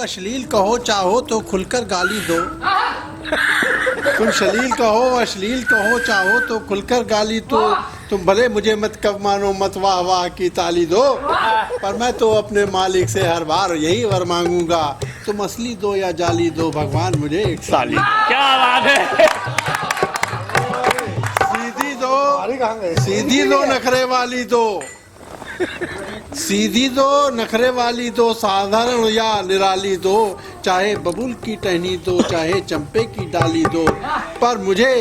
अश्लील कहो चाहो तो खुलकर गाली दो। तुम श्लील कहो अश्लील कहो चाहो तो खुलकर गाली दो। तुम भले मुझे मत कब मानो मत वाह वाह की ताली दो, पर मैं तो अपने मालिक से हर बार यही वर मांगूंगा, तुम असली दो या जाली दो, भगवान मुझे एक साली। क्या बात है। सीधी दो नखरे वाली दो, सीधी दो नखरे वाली दो, साधारण या निराली दो, चाहे बबूल की टहनी दो चाहे चंपे की डाली दो, पर मुझे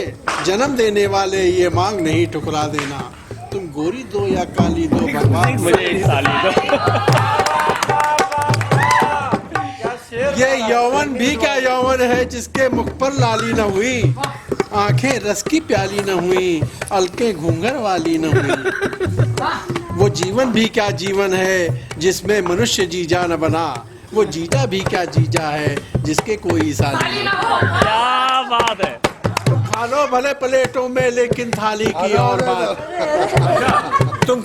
जन्म देने वाले ये मांग नहीं ठुकरा देना, तुम गोरी दो या काली दो, भगवान मुझे एक साली दो। ये यौवन भी क्या यौवन है जिसके मुख पर लाली न हुई, आंखें रस की प्याली न हुई, अलके घूंघर वाली न हुई। वो जीवन भी क्या जीवन है जिसमें मनुष्य जीजा न बना, वो जीजा भी क्या जीजा है जिसके कोई साली न। क्या बात है। खा लो भले प्लेटों में लेकिन थाली की और बात, तुम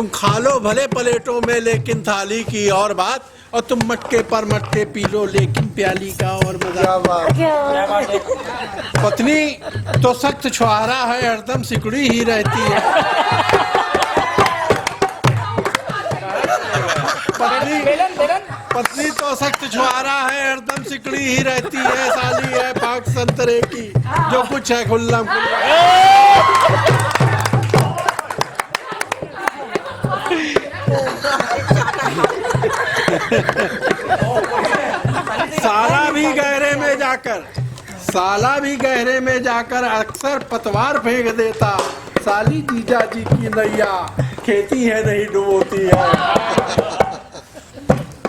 खा लो भले प्लेटों में लेकिन थाली की और बात, और तुम मटके पर मटके पी लो लेकिन प्याली का और मजा। पत्नी तो सख्त छुहारा है हरदम सिकुड़ी ही रहती है, पत्नी तो सख्त छुहारा है हरदम सिकड़ी ही रहती है, साली है पाक संतरे की जो कुछ है खुल्लम साला भी गहरे में जाकर अक्सर पतवार फेंक देता, साली जीजा जी की नैया खेती है नहीं डुबोती है।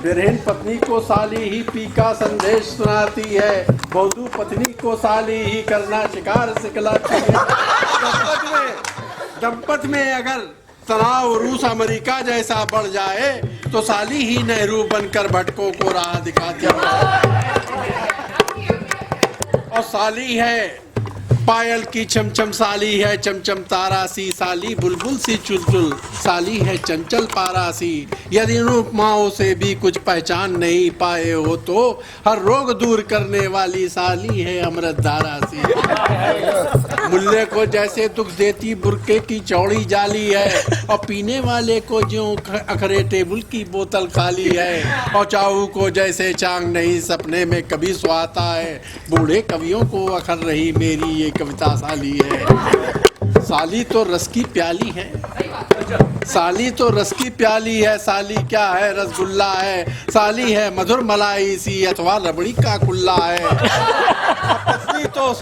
बिरहीन पत्नी को साली ही पी का संदेश सुनाती है, बौद्धू पत्नी को साली ही करना शिकार सिखलाती है। दंपत में अगर तनाव रूस अमेरिका जैसा बढ़ जाए तो साली ही नेहरू बनकर भटकों को राह दिखाती है। और साली है पायल की चमचम, साली है चमचम तारा सी, साली बुलबुल सी चुलचुल, साली है चंचल पारा सी, यदि इन उपमाओं से भी कुछ पहचान नहीं पाए हो तो हर रोग दूर करने वाली साली है अमृत धारा सी। मुल्ले को जैसे दुख देती बुरके की चौड़ी जाली है, और पीने वाले को जो अखरे टेबल की बोतल खाली है, और चाहू को जैसे चांग नहीं सपने में कभी सुहाता है, बूढ़े कवियों को अखर रही मेरी ये कविता साली है। साली तो रस की प्याली है, साली तो रस की प्याली है, साली क्या है रसगुल्ला है, साली है मधुर मलाई सी अथवा रबड़ी का कुल्ला है। पत्नी तो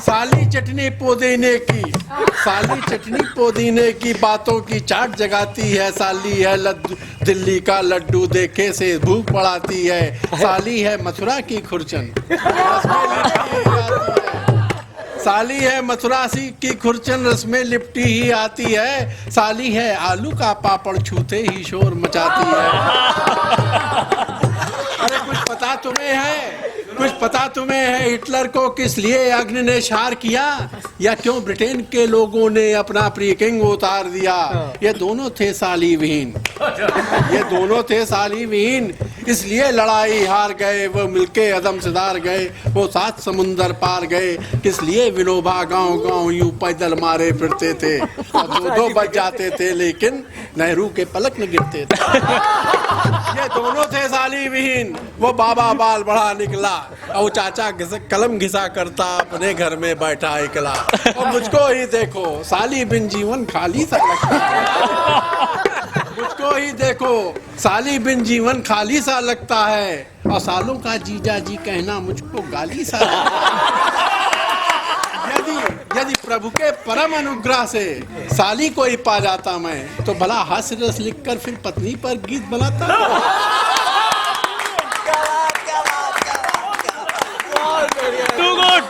साली चटनी पुदीने की, साली चटनी पुदीने की बातों की चाट जगाती है, साली है दिल्ली का लड्डू देखे से भूख बढ़ाती है, साली है मथुरा की खुरचन, साली है मथुरा सी की खुरचन रस में लिपटी ही आती है, साली है आलू का पापड़ छूते ही शोर मचाती है। अरे कुछ पता तुम्हें है, कुछ पता तुम्हें है हिटलर को किस लिए अग्नि ने शार किया, या क्यों ब्रिटेन के लोगों ने अपना प्री किंग उतार दिया। ये दोनों थे साली विहीन, ये दोनों थे साली विहीन, इसलिए लड़ाई हार गए, वो मिलके अदम सिदार गए, वो 7 समुंदर पार गए, किस लिए विनोबा गांव गांव यूं पैदल मारे फिरते थे, और 2-2 बज जाते थे लेकिन नेहरू के पलक न गिरते थे। ये दोनों थे साली विहीन, वो बाबा बाल बड़ा निकला, और चाचा कलम घिसा करता अपने घर में बैठा इकला, और मुझको ही देखो साली बिन जीवन खाली सा लगता है, मुझको ही देखो साली बिन जीवन खाली सा लगता है, और सालों का जीजा जी कहना मुझको गाली सा लगता है। यदि प्रभु के परम अनुग्रह से साली को ही पा जाता मैं, तो भला हास्य रस लिखकर फिर पत्नी पर गीत बनाता। Too good.